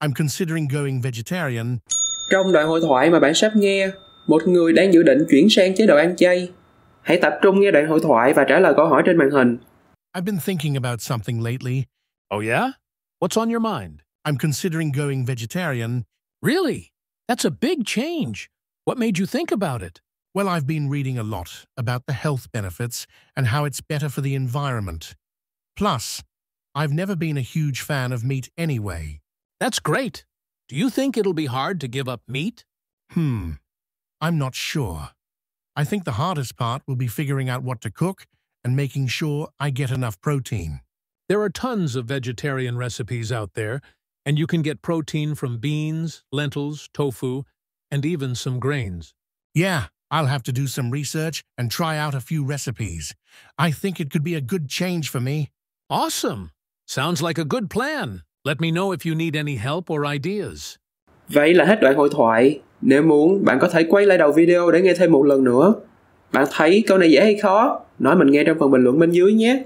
I'm considering going vegetarian. Trong đoạn hội thoại mà bạn sắp nghe, một người đang dự định chuyển sang chế độ ăn chay. Hãy tập trung nghe đoạn hội thoại và trả lời câu hỏi trên màn hình. I've been thinking about something lately. Oh yeah? What's on your mind? I'm considering going vegetarian. Really? That's a big change. What made you think about it? Well, I've been reading a lot about the health benefits and how it's better for the environment. Plus, I've never been a huge fan of meat anyway. That's great. Do you think it'll be hard to give up meat? I'm not sure. I think the hardest part will be figuring out what to cook and making sure I get enough protein. There are tons of vegetarian recipes out there, and you can get protein from beans, lentils, tofu, and even some grains. Yeah, I'll have to do some research and try out a few recipes. I think it could be a good change for me. Awesome! Sounds like a good plan. Let me know if you need any help or ideas. Vậy là hết đoạn hội thoại. Nếu muốn, bạn có thể quay lại đầu video để nghe thêm một lần nữa. Bạn thấy câu này dễ hay khó? Nói mình nghe trong phần bình luận bên dưới nhé.